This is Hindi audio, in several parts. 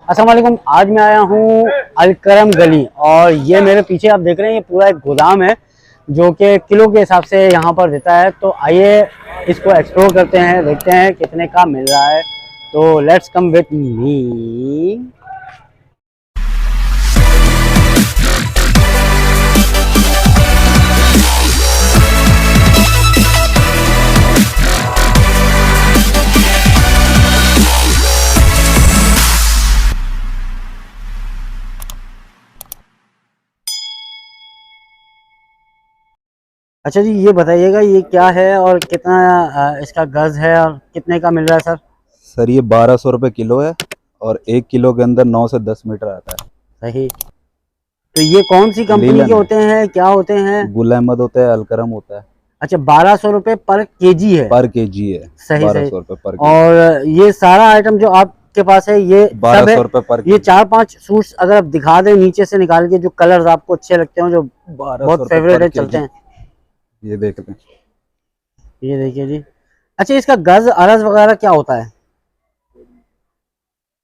अस्सलाम वालेकुम। आज मैं आया हूँ अलकरम गली और ये मेरे पीछे आप देख रहे हैं ये पूरा एक गोदाम है जो कि किलो के हिसाब से यहाँ पर देता है। तो आइए इसको एक्सप्लोर करते हैं, देखते हैं कितने का मिल रहा है। तो लेट्स कम विथ मी। अच्छा जी, ये बताइएगा ये क्या है और कितना इसका गज है और कितने का मिल रहा है सर? सर ये 1200 रुपये किलो है और 1 किलो के अंदर 9 से 10 मीटर आता है। सही। तो ये कौन सी कंपनी के लीलन है, होते हैं, क्या होते हैं? गुल अहमद होता है, अलकरम होता है। अच्छा, 1200 रुपये पर केजी है। पर केजी है। सही बारह सही। सौ रुपये पर केजी। और ये सारा आइटम जो आपके पास है ये बारह सब है? सौ रुपये पर ये केजी। 4-5 सूट्स अगर आप दिखा दें नीचे से निकाल के, जो कलर्स आपको अच्छे लगते हो, जो 1200 बहुत रुपये फेवरेट पर है, चलते केजी। हैं। ये देख लें। ये देखिए जी। अच्छा, इसका गज अरज वगैरह क्या होता है?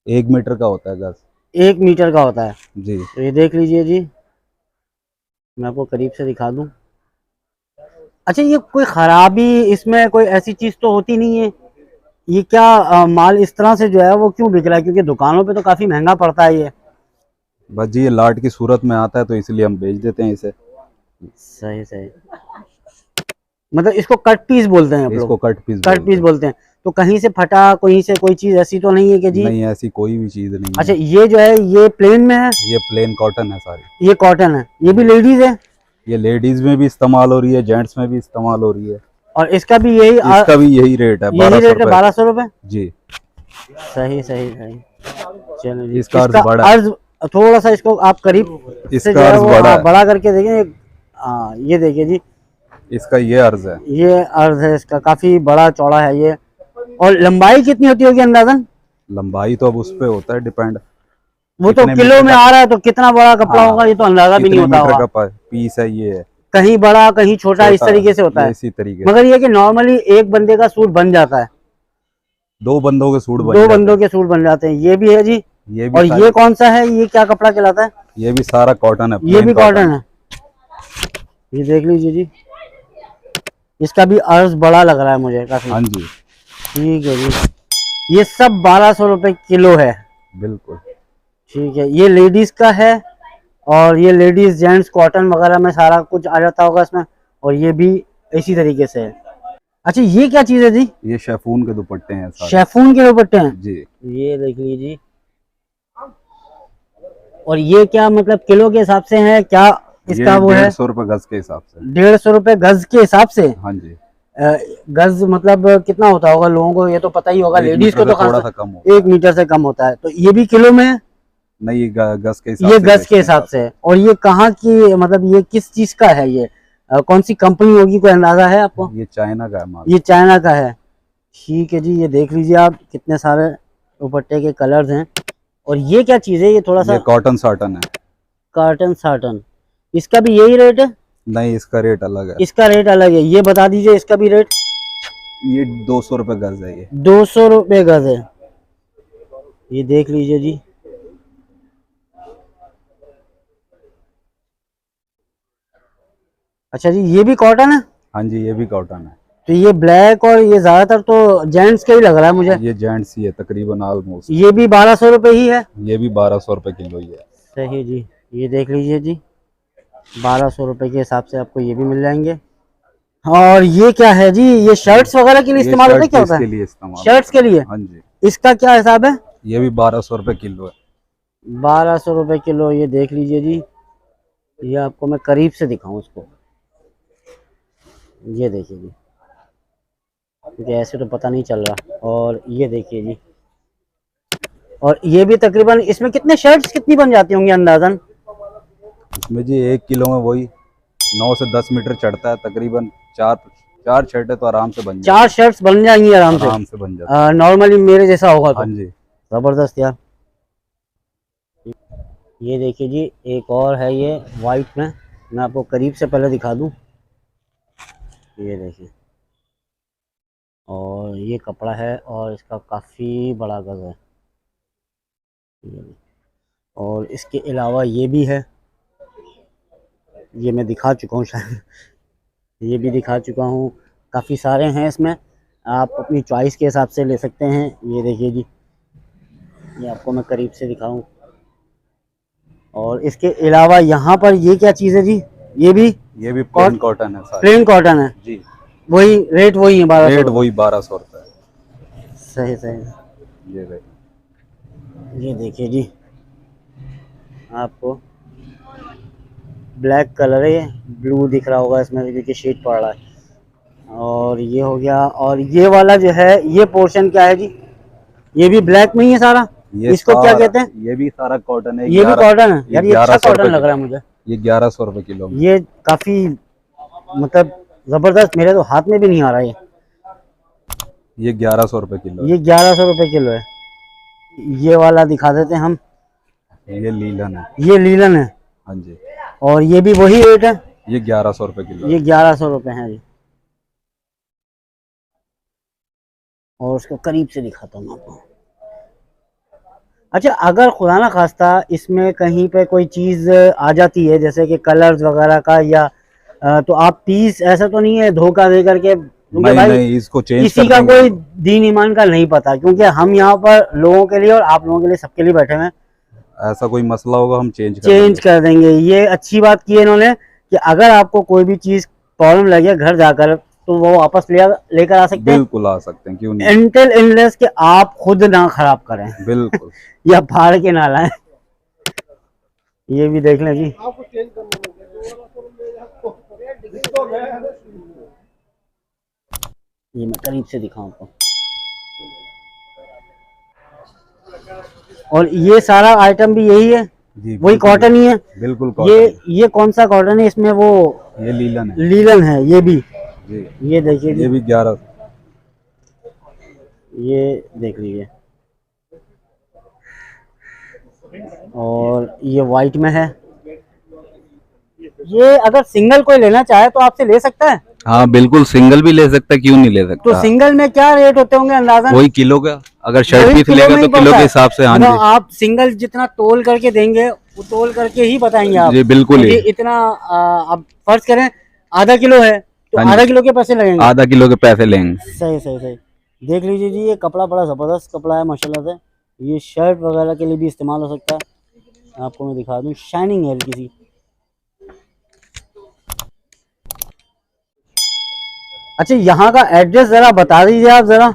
1 मीटर का होता है गज। 1 मीटर का होता है। जी। तो ये देख लीजिए जी, मैं आपको करीब से दिखा दूं। अच्छा, ये कोई खराबी इसमें कोई ऐसी चीज तो होती नहीं है? ये क्या माल इस तरह से जो है वो क्यों बिक रहा है? क्योंकि दुकानों पे तो काफी महंगा पड़ता है ये। बस जी ये लाट की सूरत में आता है तो इसलिए हम बेच देते हैं इसे। सही सही। मतलब इसको कट पीस बोलते हैं आप लोग? इसको कट पीस कट बोलते पीस हैं। बोलते हैं। तो कहीं से फटा, कहीं से कोई चीज ऐसी तो नहीं है कि जी? नहीं, ऐसी कोई भी चीज़ नहीं अच्छा, है। ये जो है ये प्लेन में है? ये प्लेन कॉटन है सारी। ये कॉटन है? ये भी जी। लेडीज है? ये लेडीज़ में भी इस्तेमाल हो रही है, जेंट्स में भी इस्तेमाल हो रही है। और इसका भी यही इसका भी यही रेट है, यही बारह सौ रेट है, रुपये 1200 रुपये? जी। सही सही सही। चलो जी, इसका अर्ज इसका बड़ा है। अर्ज थोड़ा सा इसको आप करीब से जो इसका है अर्ज वो बड़ा है। बड़ा करके देखें। हाँ, ये देखिए जी। इसका ये अर्ज है। ये अर्ज है इसका, काफी बड़ा चौड़ा है ये। और लंबाई कितनी होती होगी अंदाजन? लंबाई तो अब उस पे होता है डिपेंड। वो तो कितने किलो मीटर में का। आ रहा है, तो कितना बड़ा कपड़ा होगा हाँ, ये तो अंदाजा भी नहीं कितने होता मीटर होगा। का पीस है ये है। कहीं बड़ा कहीं छोटा, इस छोटा। तरीके से होता ये है। इसी तरीके से। मगर ये कि नॉर्मली एक बंदे का सूट बन जाता है? 2 बंदों के सूट बन दो जाता बंदों है। के सूट बन जाते हैं। ये भी है जी। ये भी और ये सारी। कौन सा है, ये क्या कपड़ा कहलाता है? ये भी सारा कॉटन है, ये प्लेन भी कॉटन कॉटन है। है। ये देख लीजिए जी। इसका भी अर्ज बड़ा लग रहा है मुझे काफी। हाँ जी। ठीक है जी। ये सब 1200 रुपये किलो है? बिल्कुल। ठीक है। ये लेडीज का है और ये लेडीज जेंट्स कॉटन वगैरह में सारा कुछ आ जाता होगा इसमें। और ये भी इसी तरीके से है। अच्छा, ये क्या चीज है जी? ये शेफून के दुपट्टे हैं सारे। शेफून के दुपट्टे हैं? जी। ये देख लीजिए। और ये क्या मतलब किलो के हिसाब से है क्या इसका ये वो है? 150 रुपये गज के हिसाब से। 150 रुपये गज के हिसाब से? हाँ जी। अ, गज मतलब कितना होता होगा? लोगों को ये तो पता ही होगा, एक लेडीज मीटर को से तो खास। थोड़ा सा कम होता 1 मीटर से कम होता है। तो ये भी किलो में है? है। नहीं, ये गज के हिसाब ये से गज के बेचते हैं हिसाब साथ। से है। और ये कहाँ की, मतलब ये किस चीज का है ये? कौन सी कंपनी होगी, कोई अंदाजा है आपको? ये चाइना का है माल। ये चाइना का है। ठीक है जी। ये देख लीजिए आप, कितने सारे दुपट्टे के कलर्स हैं। और ये क्या चीज है, ये थोड़ा सा? ये कॉटन साटन है। Carton satin. इसका भी यही रेट है? नहीं, इसका रेट अलग है। इसका रेट अलग है। ये बता दीजिए इसका भी रेट। ये 200 रुपये गज है ये। 200 रुपये गज है। ये देख लीजिए जी। अच्छा जी, ये भी कॉटन है? हाँ जी, ये भी कॉटन है। तो ये ब्लैक और ये ज्यादातर तो जेंट्स का ही लग रहा है मुझे। ये जेंट्स ही है तकरीबन ऑलमोस्ट। ये भी 1200 रुपये ही है? ये भी 1200 रुपये किलो ही है। सही जी। ये देख लीजिए जी, 1200 रुपये के हिसाब से आपको ये भी मिल जाएंगे। और ये क्या है जी? ये शर्ट्स वगैरह के लिए ये इस्तेमाल होता है, शर्ट क्या पीस होता के है? लिए इस्तेमाल शर्ट्स होता के है। लिए? हाँ जी। इसका क्या हिसाब है? ये भी 1200 रुपये किलो है। 1200 रुपये किलो। ये देख लीजिए जी। ये आपको मैं करीब से दिखाऊं इसको। ये देखिए जी, क्योंकि ऐसे तो पता नहीं चल रहा। और ये देखिए जी। और ये भी तकरीबन, इसमें कितने शर्ट्स कितनी बन जाती होंगी अंदाजन? इसमें जी 1 किलो में वही 9 से 10 मीटर चढ़ता है तकरीबन। चार चार शर्टें तो आराम से बन 4 जाती शर्ट्स बन जाएंगी हैं। आराम से? आराम से बन जाती हैं। नॉर्मली मेरे जैसा होगा हाँ तो? जी। जबरदस्त यार। ये देखिए जी, एक और है ये वाइट में। मैं आपको करीब से पहले दिखा दूं। ये देखिए। और ये कपड़ा है और इसका काफी बड़ा गज है। और इसके अलावा ये भी है, ये मैं दिखा चुका हूँ शायद, ये भी दिखा चुका हूँ। काफ़ी सारे हैं इसमें, आप अपनी चॉइस के हिसाब से ले सकते हैं। ये देखिए जी, ये आपको मैं करीब से दिखाऊं। और इसके अलावा यहाँ पर ये क्या चीज़ है जी? ये भी प्लेन कॉटन है सारी। प्लेन कॉटन है जी, वही रेट वही है 1200 रेट वही 1200 रुपये। सही सही। ये देखिए जी, आपको ब्लैक कलर है, ब्लू दिख रहा होगा इसमें क्योंकि शेड पड़ रहा है। और ये हो गया। और ये वाला जो है, ये पोर्शन क्या है जी? ये भी ब्लैक में ही है सारा? इसको क्या कहते हैं? ये भी सारा कॉटन है। ये भी कॉटन है यार, ये अच्छा कॉटन लग रहा है मुझे। ये 1100 रुपए किलो। ये काफी मतलब जबरदस्त, मेरे तो हाथ में भी नहीं आ रहा है। ये 1100 रुपए किलो। ये 1100 रुपए किलो है। ये वाला दिखा देते हैं हम। ये लीलन है। ये लीलन है, हाँ जी। और ये भी वही रेट है? ये 1100 रुपए किलो। ये 1100 रुपए है जी। और उसको करीब से दिखाता हूँ आपको। अच्छा, अगर खुदा ना खास्ता इसमें कहीं पे कोई चीज़ आ जाती है जैसे कि कलर्स वगैरह का, या तो आप पीस, ऐसा तो नहीं है धोखा दे करके? नहीं, भाई नहीं, इसको चेंज किसी का कोई दीन ईमान का नहीं पता, क्योंकि हम यहाँ पर लोगों के लिए और आप लोगों के लिए, सबके लिए बैठे हैं। ऐसा कोई मसला होगा हम चेंज कर देंगे। ये अच्छी बात की है इन्होंने कि अगर आपको कोई भी चीज़ प्रॉब्लम लगे घर जाकर, तो वो वापस लेकर आ सकते हैं। बिल्कुल आ सकते हैं, क्यों नहीं। एंटल इलनेस के आप खुद ना खराब करें। बिल्कुल। या फाड़ के ना लाएं। ये भी देख लें जी। ये मैं करीब से दिखाऊं आपको। और ये सारा आइटम भी यही है जी, वही कॉटन ही है? बिल्कुल ये कौन सा कॉटन है इसमें? वो ये लीलन है। लीलन है ये भी जी। ये देखिए, ये भी 11। ये देख लीजिए। और ये वाइट में है। ये अगर सिंगल कोई लेना चाहे तो आपसे ले सकता है? हाँ बिल्कुल, सिंगल भी ले सकता है, क्यों नहीं ले सकता। तो सिंगल में क्या रेट होते होंगे अंदाजा? वही किलो का, अगर शर्ट पीस लेगा तो किलो के हिसाब से। हाँ जी, आप सिंगल जितना तोल करके देंगे वो तोल करके ही बताएंगे आप? जी बिल्कुल। ये इतना आप फर्ज करें आधा किलो है तो आधा किलो के पैसे लगेंगे? आधा किलो के पैसे लेंगे। सही सही सही। देख लीजिए जी, ये कपड़ा बड़ा जबरदस्त कपड़ा है माशाल्लाह से। ये शर्ट वगैरह के लिए भी इस्तेमाल हो सकता है। आपको मैं दिखा दूं, शाइनिंग है हल्की सी। अच्छा, यहाँ का एड्रेस जरा बता दीजिए आप जरा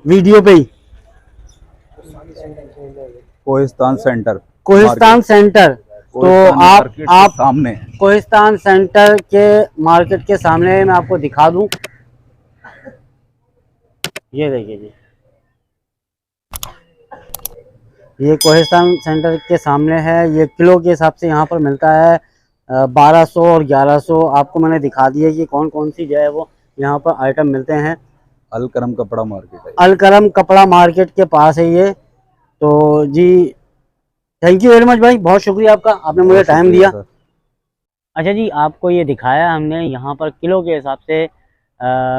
वीडियो पे ही। कोहिस्तान सेंटर। कोहिस्तान सेंटर। तो आप सामने कोहिस्तान सेंटर के मार्केट के सामने मैं आपको दिखा दूं। ये देखिए जी, ये कोहिस्तान सेंटर के सामने है। ये किलो के हिसाब से यहाँ पर मिलता है 1200 और 1100। आपको मैंने दिखा दिया कि कौन कौन सी जो है वो यहाँ पर आइटम मिलते हैं। अलकरम कपड़ा मार्केट है। अलकरम कपड़ा मार्केट के पास है ये। तो जी थैंक यू वेरी मच भाई, बहुत शुक्रिया आपका, आपने मुझे टाइम दिया। अच्छा जी, आपको ये दिखाया हमने, यहाँ पर किलो के हिसाब से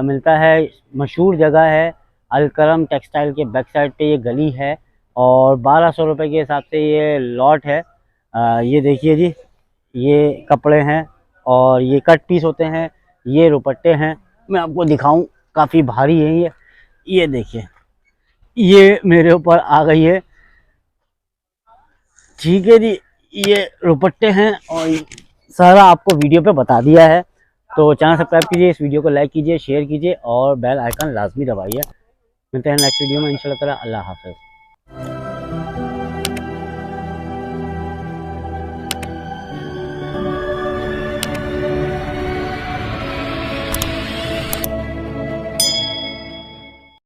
मिलता है। मशहूर जगह है अलकरम टेक्सटाइल के बैक साइड पे ये गली है, और 1200 रुपये के हिसाब से ये लॉट है। ये देखिए जी, ये कपड़े हैं और ये कट पीस होते हैं, ये दुपट्टे हैं। मैं आपको दिखाऊं, काफ़ी भारी है ये देखिए, ये मेरे ऊपर आ गई है। ठीक है जी, ये दुपट्टे हैं और सारा आपको वीडियो पे बता दिया है। तो चैनल सब्सक्राइब कीजिए, इस वीडियो को लाइक कीजिए, शेयर कीजिए और बेल आइकन लाजमी दबाइए। मिलते हैं नेक्स्ट वीडियो में इंशाल्लाह ताला। अल्लाह हाफ़िज़।